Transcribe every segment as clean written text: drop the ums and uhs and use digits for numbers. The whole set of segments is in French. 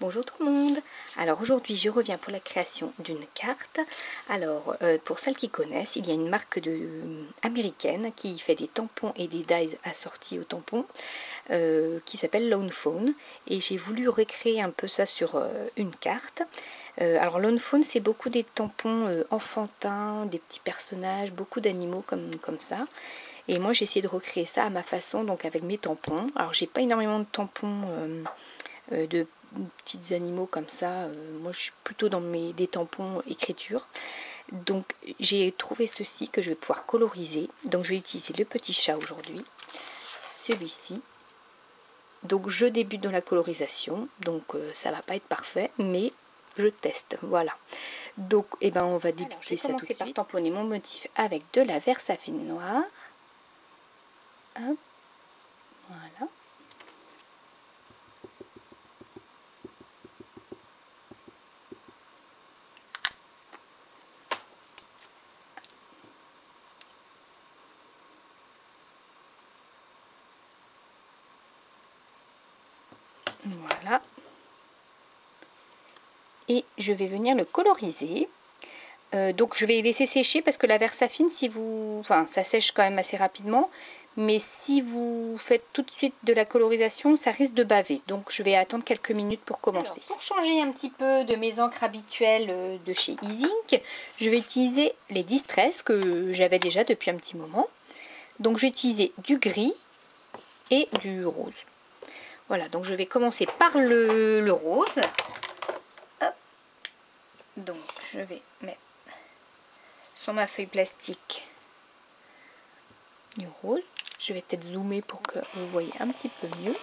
Bonjour tout le monde. Alors aujourd'hui je reviens pour la création d'une carte. Alors pour celles qui connaissent, il y a une marque américaine qui fait des tampons et des dies assortis aux tampons qui s'appelle Lone Phone, et j'ai voulu recréer un peu ça sur une carte. Alors Lone Phone, c'est beaucoup des tampons enfantins, des petits personnages, beaucoup d'animaux comme ça. Et moi j'ai essayé de recréer ça à ma façon, donc avec mes tampons. Alors j'ai pas énormément de tampons de petits animaux comme ça. Moi je suis plutôt dans des tampons écriture. Donc j'ai trouvé ceci que je vais pouvoir coloriser. Donc je vais utiliser le petit chat aujourd'hui, celui-ci. Donc je débute dans la colorisation, donc ça va pas être parfait, mais je teste, voilà. Donc on va débuter ça tout de suite. Par tamponner mon motif avec de la Versafine noire. Hop, voilà. Voilà. Et je vais venir le coloriser. Donc je vais laisser sécher parce que la Versafine, ça sèche quand même assez rapidement. Mais si vous faites tout de suite de la colorisation, ça risque de baver. Donc je vais attendre quelques minutes pour commencer. Alors, pour changer un petit peu de mes encres habituelles de chez Easink, je vais utiliser les Distress que j'avais déjà depuis un petit moment. Donc je vais utiliser du gris et du rose. Voilà, donc je vais commencer par le rose. Hop. Donc je vais mettre sur ma feuille plastique du rose. Je vais peut-être zoomer pour que vous voyez un petit peu mieux.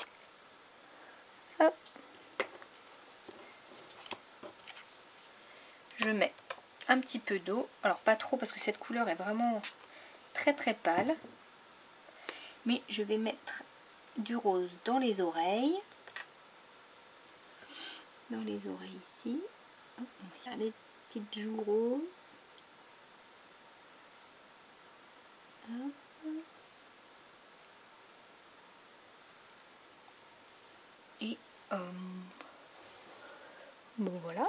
Hop. Je mets un petit peu d'eau. Alors pas trop parce que cette couleur est vraiment très très pâle. Mais je vais mettre du rose dans les oreilles. Dans les oreilles ici. Hop, on va faire les petites joues roses. Hop. Et bon voilà.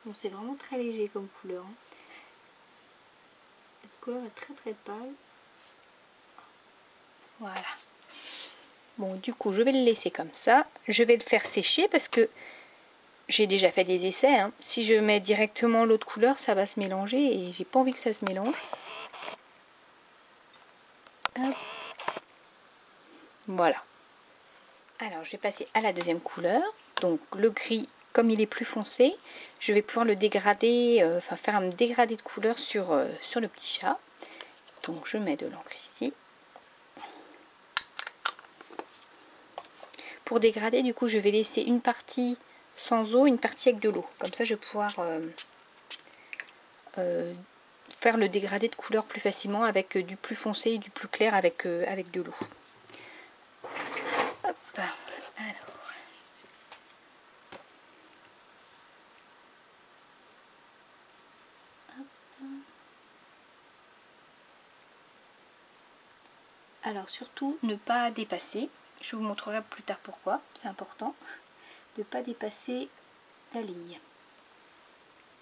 Bon, c'est vraiment très léger comme couleur. Hein. Cette couleur est très très pâle. Voilà. Bon, du coup, je vais le laisser comme ça. Je vais le faire sécher parce que j'ai déjà fait des essais. Hein. Si je mets directement l'autre couleur, ça va se mélanger et j'ai pas envie que ça se mélange. Hop. Voilà. Alors, je vais passer à la deuxième couleur. Donc, le gris, comme il est plus foncé, je vais pouvoir le dégrader, faire un dégradé de couleur sur le petit chat. Donc, je mets de l'encre ici. Pour dégrader, du coup, je vais laisser une partie sans eau, une partie avec de l'eau. Comme ça, je vais pouvoir faire le dégradé de couleur plus facilement avec du plus foncé et du plus clair avec de l'eau. Hop, alors surtout ne pas dépasser. Je vous montrerai plus tard pourquoi, c'est important de ne pas dépasser la ligne.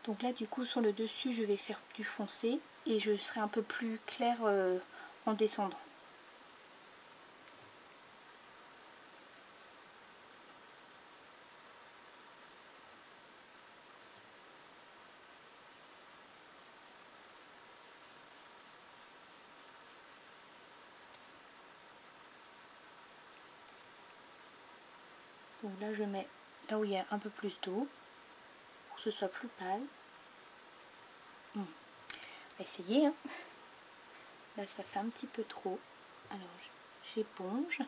Donc là du coup sur le dessus je vais faire du foncé et je serai un peu plus clair en descendant. Donc là je mets là où il y a un peu plus d'eau pour que ce soit plus pâle. On va essayer. Hein. Là ça fait un petit peu trop. Alors j'éponge.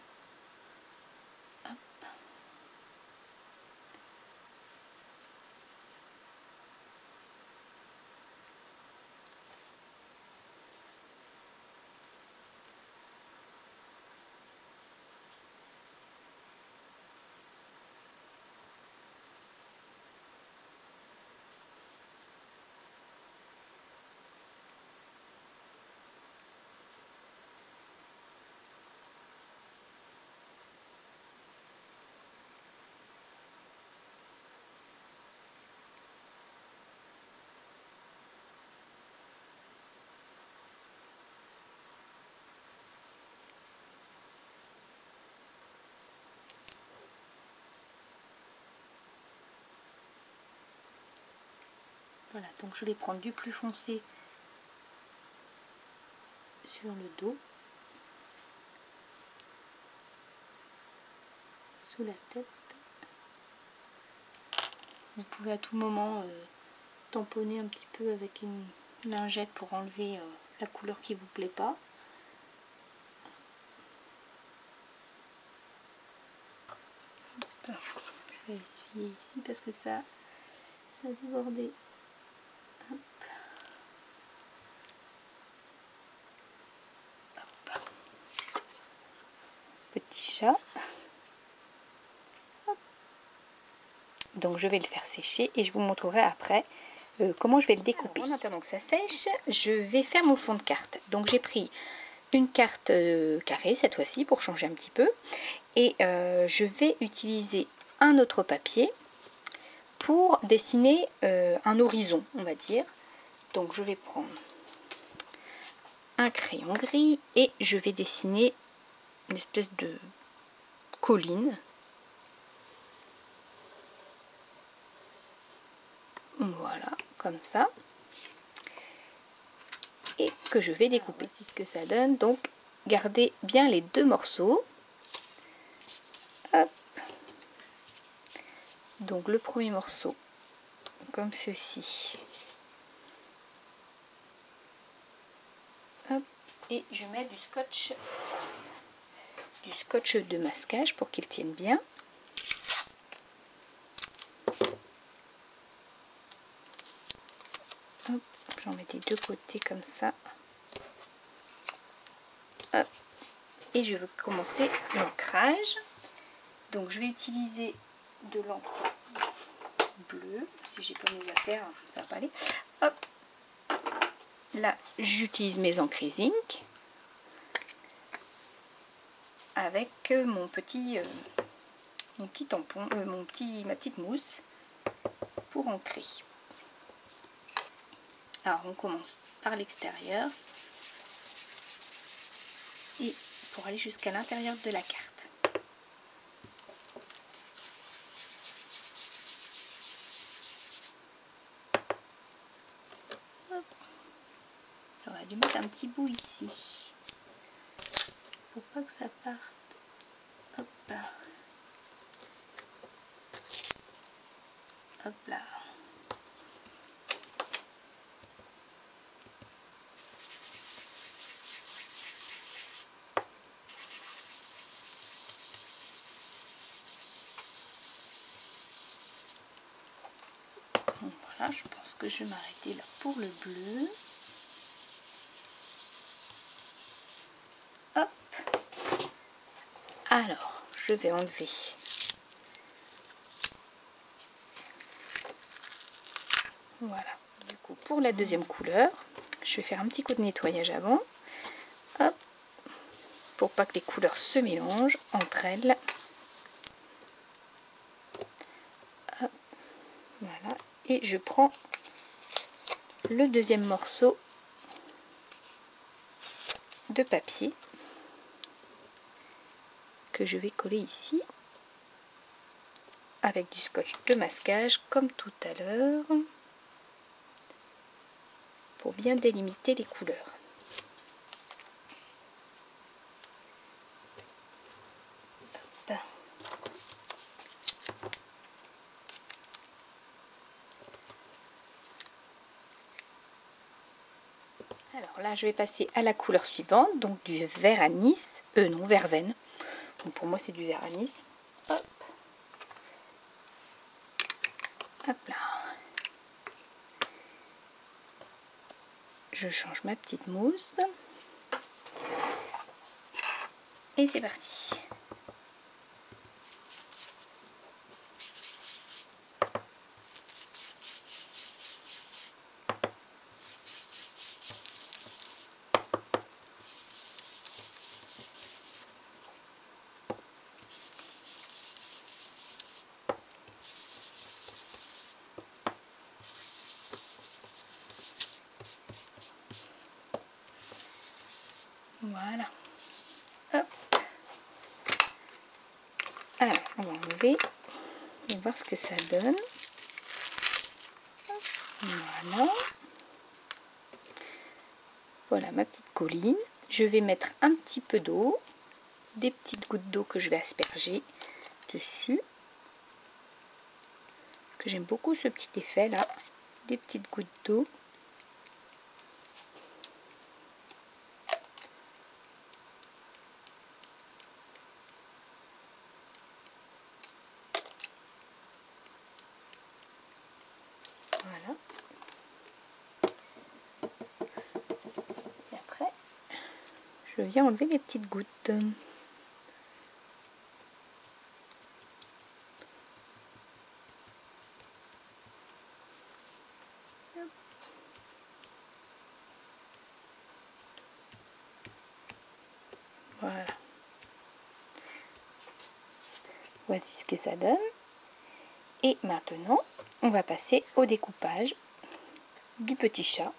Voilà, donc je vais prendre du plus foncé sur le dos, sous la tête. Vous pouvez à tout moment tamponner un petit peu avec une lingette pour enlever la couleur qui vous plaît pas. Je vais essuyer ici parce que ça a débordé. Hop. Hop. Petit chat. Hop. Donc je vais le faire sécher et je vous montrerai après comment je vais le découper. Alors, en attendant que ça sèche, je vais faire mon fond de carte. Donc j'ai pris une carte carrée cette fois-ci pour changer un petit peu et je vais utiliser un autre papier pour dessiner un horizon, on va dire. Donc je vais prendre un crayon gris et je vais dessiner une espèce de colline. Voilà, comme ça. Et que je vais découper. Voici ce que ça donne. Donc gardez bien les deux morceaux. Hop. Donc le premier morceau, comme ceci. Hop. Et je mets du scotch de masquage pour qu'il tienne bien. J'en mets des deux côtés comme ça. Hop. Et je veux commencer l'ancrage. Donc je vais utiliser de l'encre bleue. Si j'ai pas mes affaires, ça va pas aller. Hop. Là, j'utilise mes encres zinc avec mon petit tampon, ma petite mousse pour ancrer. Alors on commence par l'extérieur et pour aller jusqu'à l'intérieur de la carte. J'aurais dû mettre un petit bout ici pour pas que ça parte. Hop là. Hop là. Donc voilà, je pense que je vais m'arrêter là pour le bleu. Hop. Alors, je vais enlever voilà. Du coup, pour la deuxième couleur, je vais faire un petit coup de nettoyage avant. Hop. Pour pas que les couleurs se mélangent entre elles. Hop. Voilà. Et je prends le deuxième morceau de papier que je vais coller ici avec du scotch de masquage comme tout à l'heure pour bien délimiter les couleurs. Hop. Alors là je vais passer à la couleur suivante, donc du vert anis, non verveine, donc pour moi c'est du vert anis. Hop. Hop là. Je change ma petite mousse. Et c'est parti. Voilà. Hop. Alors, on va enlever et voir ce que ça donne. Voilà. Voilà ma petite colline. Je vais mettre un petit peu d'eau, des petites gouttes d'eau que je vais asperger dessus. Que j'aime beaucoup ce petit effet là, des petites gouttes d'eau. Voilà. Et après, je viens enlever les petites gouttes. Voilà. Voici ce que ça donne. Et maintenant, on va passer au découpage du petit chat.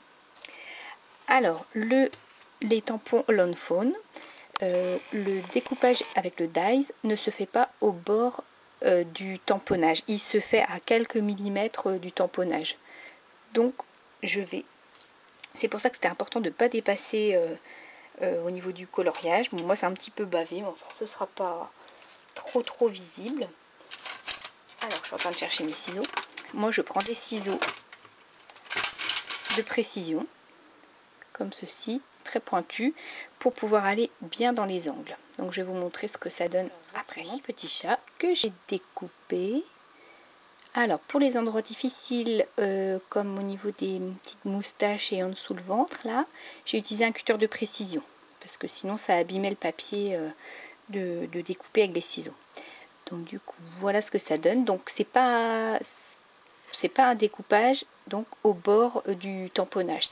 Alors, les tampons Lawn Fawn, le découpage avec le dies ne se fait pas au bord du tamponnage. Il se fait à quelques millimètres du tamponnage. Donc, c'est pour ça que c'était important de ne pas dépasser au niveau du coloriage. Bon, moi, c'est un petit peu bavé, mais enfin, ce ne sera pas trop visible. Alors, je suis en train de chercher mes ciseaux. Moi, je prends des ciseaux de précision, comme ceci, très pointus, pour pouvoir aller bien dans les angles. Donc, je vais vous montrer ce que ça donne après. Mon petit chat que j'ai découpé. Alors, pour les endroits difficiles, comme au niveau des petites moustaches et en dessous le ventre, là, j'ai utilisé un cutter de précision, parce que sinon, ça abîmait le papier de découper avec les ciseaux. Donc du coup, voilà ce que ça donne. Donc c'est pas un découpage donc au bord du tamponnage.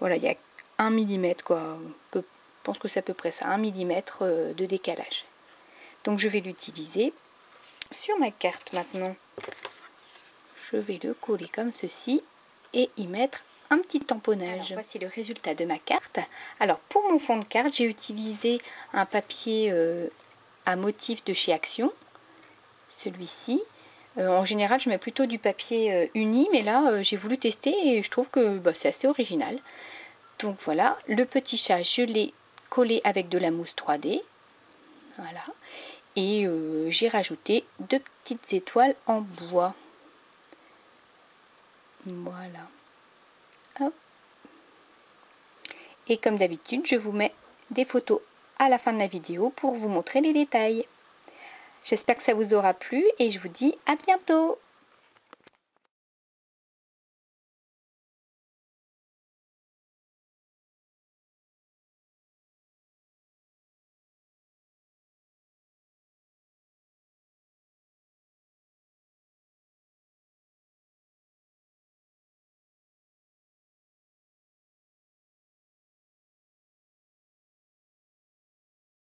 Voilà, il y a 1 millimètre quoi. Je pense que c'est à peu près ça, 1 millimètre de décalage. Donc je vais l'utiliser sur ma carte maintenant. Je vais le coller comme ceci et y mettre un petit tamponnage. Alors, voici le résultat de ma carte. Alors pour mon fond de carte, j'ai utilisé un papier à motif de chez Action. Celui-ci. En général, je mets plutôt du papier uni, mais là, j'ai voulu tester et je trouve que c'est assez original. Donc voilà, le petit chat, je l'ai collé avec de la mousse 3D. Voilà. Et j'ai rajouté 2 petites étoiles en bois. Voilà. Hop. Et comme d'habitude, je vous mets des photos à la fin de la vidéo pour vous montrer les détails. J'espère que ça vous aura plu et je vous dis à bientôt.